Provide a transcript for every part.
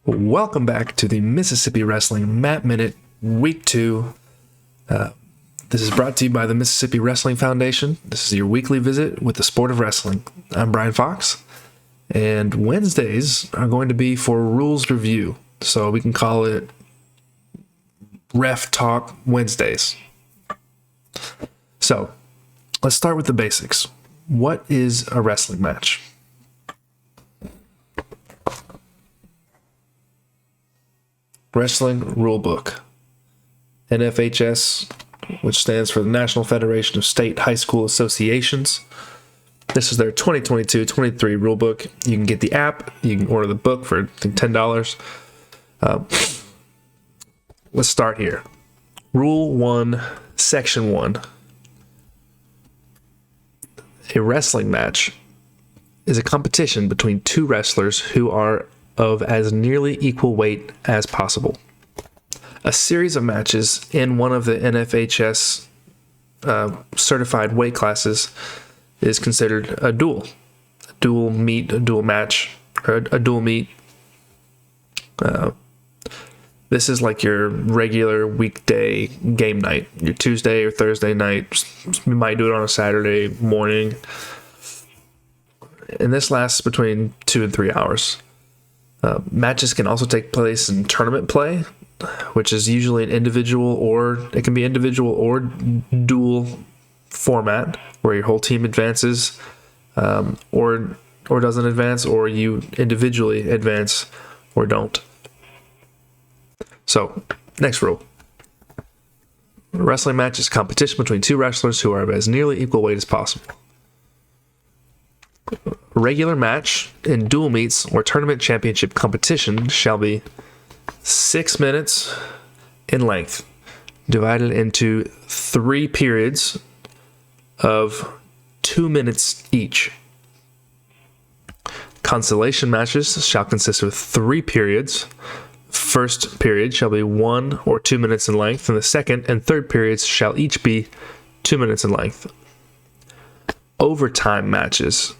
Welcome back to the Mississippi Wrestling Mat Minute, Week 2. This is brought to you by the Mississippi Wrestling Foundation. This is your weekly visit with the sport of wrestling. I'm Brian Fox, and Wednesdays are going to be for rules review, so we can call it Ref Talk Wednesdays. So, let's start with the basics. What is a wrestling match? Wrestling Rulebook, NFHS, which stands for the National Federation of State High School Associations. This is their 2022-23 rulebook. You can get the app. You can order the book for, I think, $10. Let's start here. Rule 1, Section 1. A wrestling match is a competition between two wrestlers who are of as nearly equal weight as possible. A series of matches in one of the NFHS certified weight classes is considered a duel. A dual meet, a dual match, or a dual meet. This is like your regular weekday game night, your Tuesday or Thursday night. You might do it on a Saturday morning. And this lasts between 2 and 3 hours. Matches can also take place in tournament play, which is usually an individual or dual format where your whole team advances or doesn't advance, or you individually advance or don't. So, next rule. A wrestling match is a competition between two wrestlers who are of as nearly equal weight as possible. A regular match in dual meets or tournament championship competition shall be 6 minutes in length, divided into 3 periods of 2 minutes each. Consolation matches shall consist of 3 periods. First period shall be 1 or 2 minutes in length, and the second and third periods shall each be 2 minutes in length. Overtime matches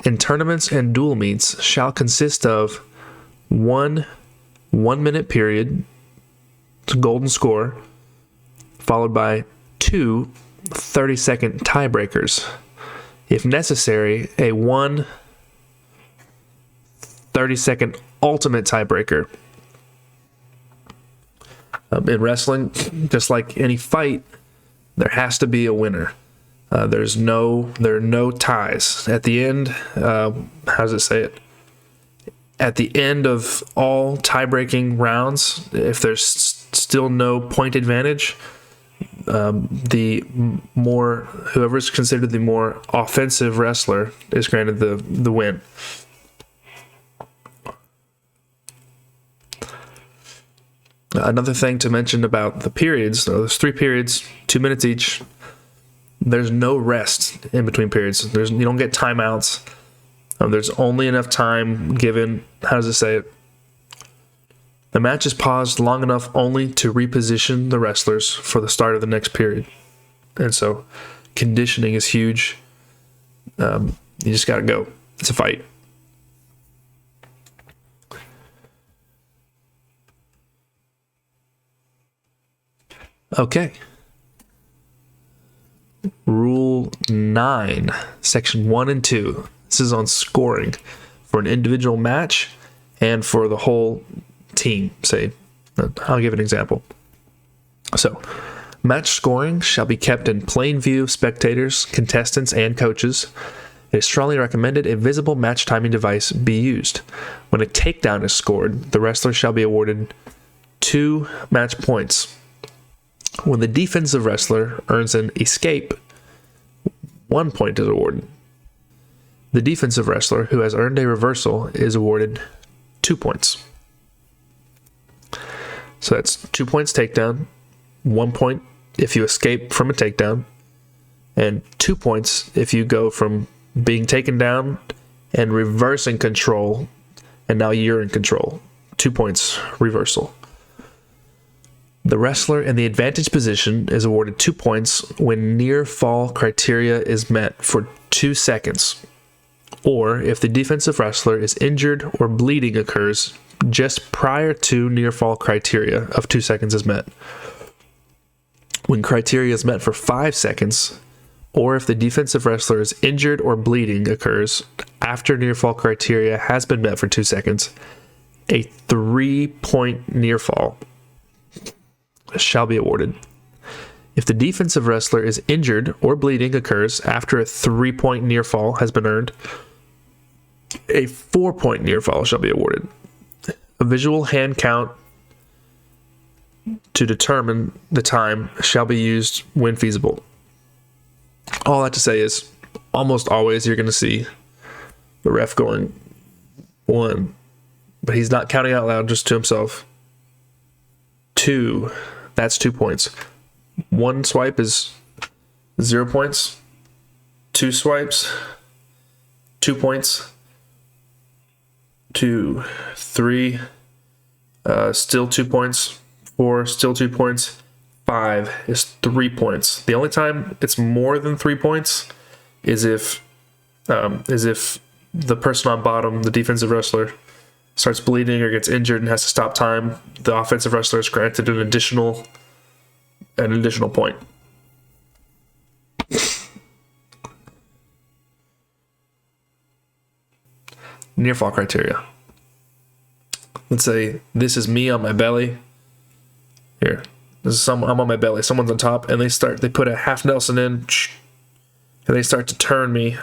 in tournaments and dual meets shall consist of 1 1-minute period, golden score, followed by 2 30-second tiebreakers. If necessary, a 1 30-second ultimate tiebreaker. In wrestling, just like any fight, there has to be a winner. There are no ties. At the end, how does it say it? At the end of all tie-breaking rounds, if there's still no point advantage, whoever's considered the more offensive wrestler is granted the win. Another thing to mention about the periods, there's 3 periods, 2 minutes each. There's no rest in between periods. You don't get timeouts. There's only enough time given. How does it say it? The match is paused long enough only to reposition the wrestlers for the start of the next period. And so conditioning is huge. You just got to go. It's a fight. Okay. Rule 9, Section 1 and 2. This is on scoring for an individual match and for the whole team. Say, I'll give an example. So, match scoring shall be kept in plain view of spectators, contestants, and coaches. It is strongly recommended a visible match timing device be used. When a takedown is scored, the wrestler shall be awarded 2 match points. When the defensive wrestler earns an escape, 1 point is awarded. The defensive wrestler who has earned a reversal is awarded 2 points. So that's 2 points takedown, 1 point if you escape from a takedown, and 2 points if you go from being taken down and reversing control, and now you're in control. 2 points reversal. The wrestler in the advantage position is awarded 2 points when near fall criteria is met for 2 seconds, or if the defensive wrestler is injured or bleeding occurs just prior to near fall criteria of 2 seconds is met. When criteria is met for 5 seconds, or if the defensive wrestler is injured or bleeding occurs after near fall criteria has been met for 2 seconds, a 3-point near fall shall be awarded. If the defensive wrestler is injured or bleeding occurs after a 3-point near fall has been earned, a 4-point near fall shall be awarded. A visual hand count to determine the time shall be used when feasible. All that to say is, almost always you're going to see the ref going 1, but he's not counting out loud, just to himself. 2, that's 2 points. 1 swipe is 0 points. 2 swipes, 2 points. 2, 3, still 2 points. 4, still 2 points. 5 is 3 points. The only time it's more than 3 points is if the person on bottom, the defensive wrestler, starts bleeding or gets injured and has to stop time. The offensive wrestler is granted an additional point. Near fall criteria. Let's say this is me on my belly. Here, I'm on my belly. Someone's on top, and they put a half Nelson in, and they start to turn me.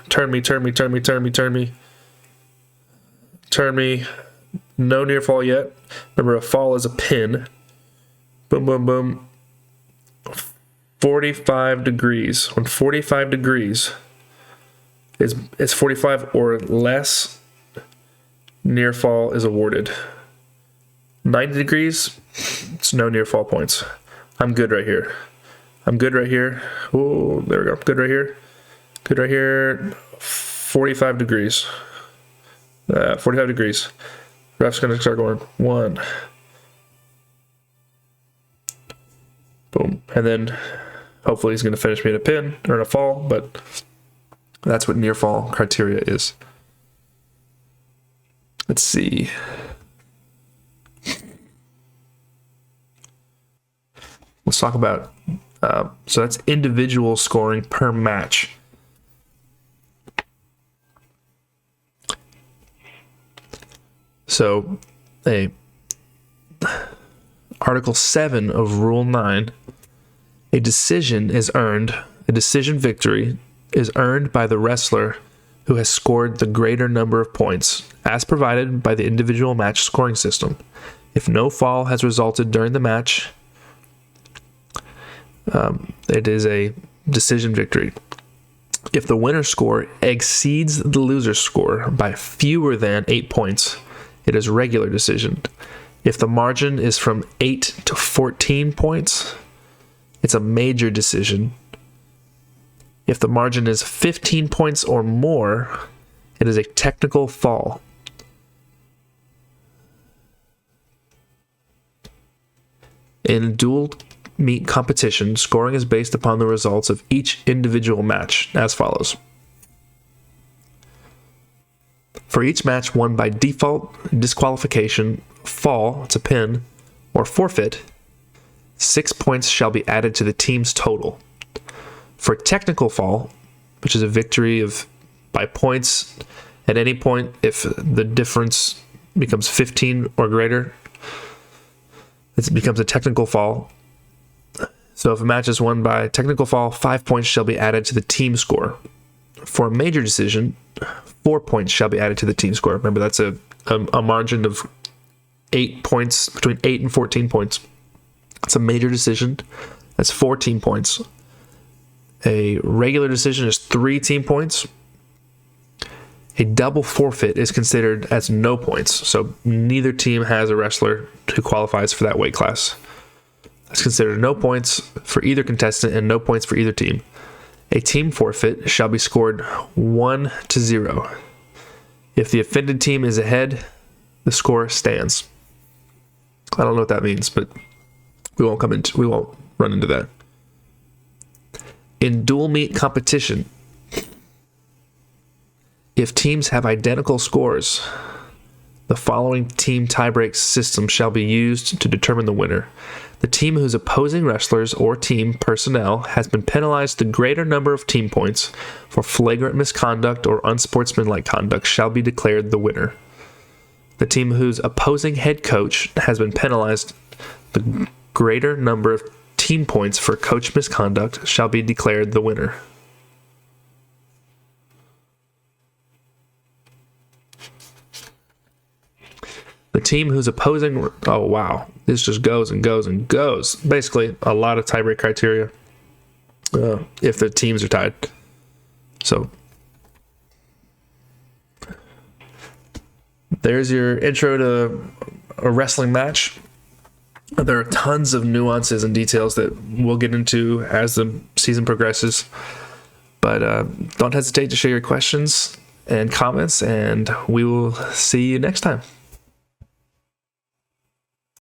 No near fall yet. Remember, a fall is a pin. Boom, boom, boom. 45 degrees. When 45 degrees is 45 or less, near fall is awarded. 90 degrees, it's no near fall points. I'm good right here. Oh, there we go. Good right here. 45 degrees. 45 degrees. Ref's going to start going 1. Boom. And then hopefully he's going to finish me in a pin or in a fall, but that's what near fall criteria is. Let's see. Let's talk about, so that's individual scoring per match. So, Article 7 of Rule 9, a decision victory is earned by the wrestler who has scored the greater number of points, as provided by the individual match scoring system. If no fall has resulted during the match, it is a decision victory. If the winner score exceeds the loser score by fewer than 8 points, it is regular decision. If the margin is from 8 to 14 points, it's a major decision. If the margin is 15 points or more, it is a technical fall. In a dual meet competition, scoring is based upon the results of each individual match, as follows. For each match won by default, disqualification, fall, it's a pin, or forfeit, 6 points shall be added to the team's total. For technical fall, which is a victory by points at any point, if the difference becomes 15 or greater, it becomes a technical fall. So if a match is won by technical fall, 5 points shall be added to the team score. For a major decision, 4 points shall be added to the team score. Remember, that's a margin of 8 points, between 8 and 14 points. It's a major decision. That's 14 points. A regular decision is 3 team points. A double forfeit is considered as no points. So neither team has a wrestler who qualifies for that weight class. That's considered no points for either contestant and no points for either team. A team forfeit shall be scored 1-0. If the offended team is ahead, the score stands. I don't know what that means, but we won't run into that. In dual meet competition, if teams have identical scores, The following team tiebreak system shall be used to determine the winner. The team whose opposing wrestlers or team personnel has been penalized the greater number of team points for flagrant misconduct or unsportsmanlike conduct shall be declared the winner. The team whose opposing head coach has been penalized the greater number of team points for coach misconduct shall be declared the winner. The team whose opposing... Oh, wow. This just goes and goes and goes. Basically, a lot of tiebreak criteria if the teams are tied. So, there's your intro to a wrestling match. There are tons of nuances and details that we'll get into as the season progresses. But don't hesitate to share your questions and comments, and we will see you next time.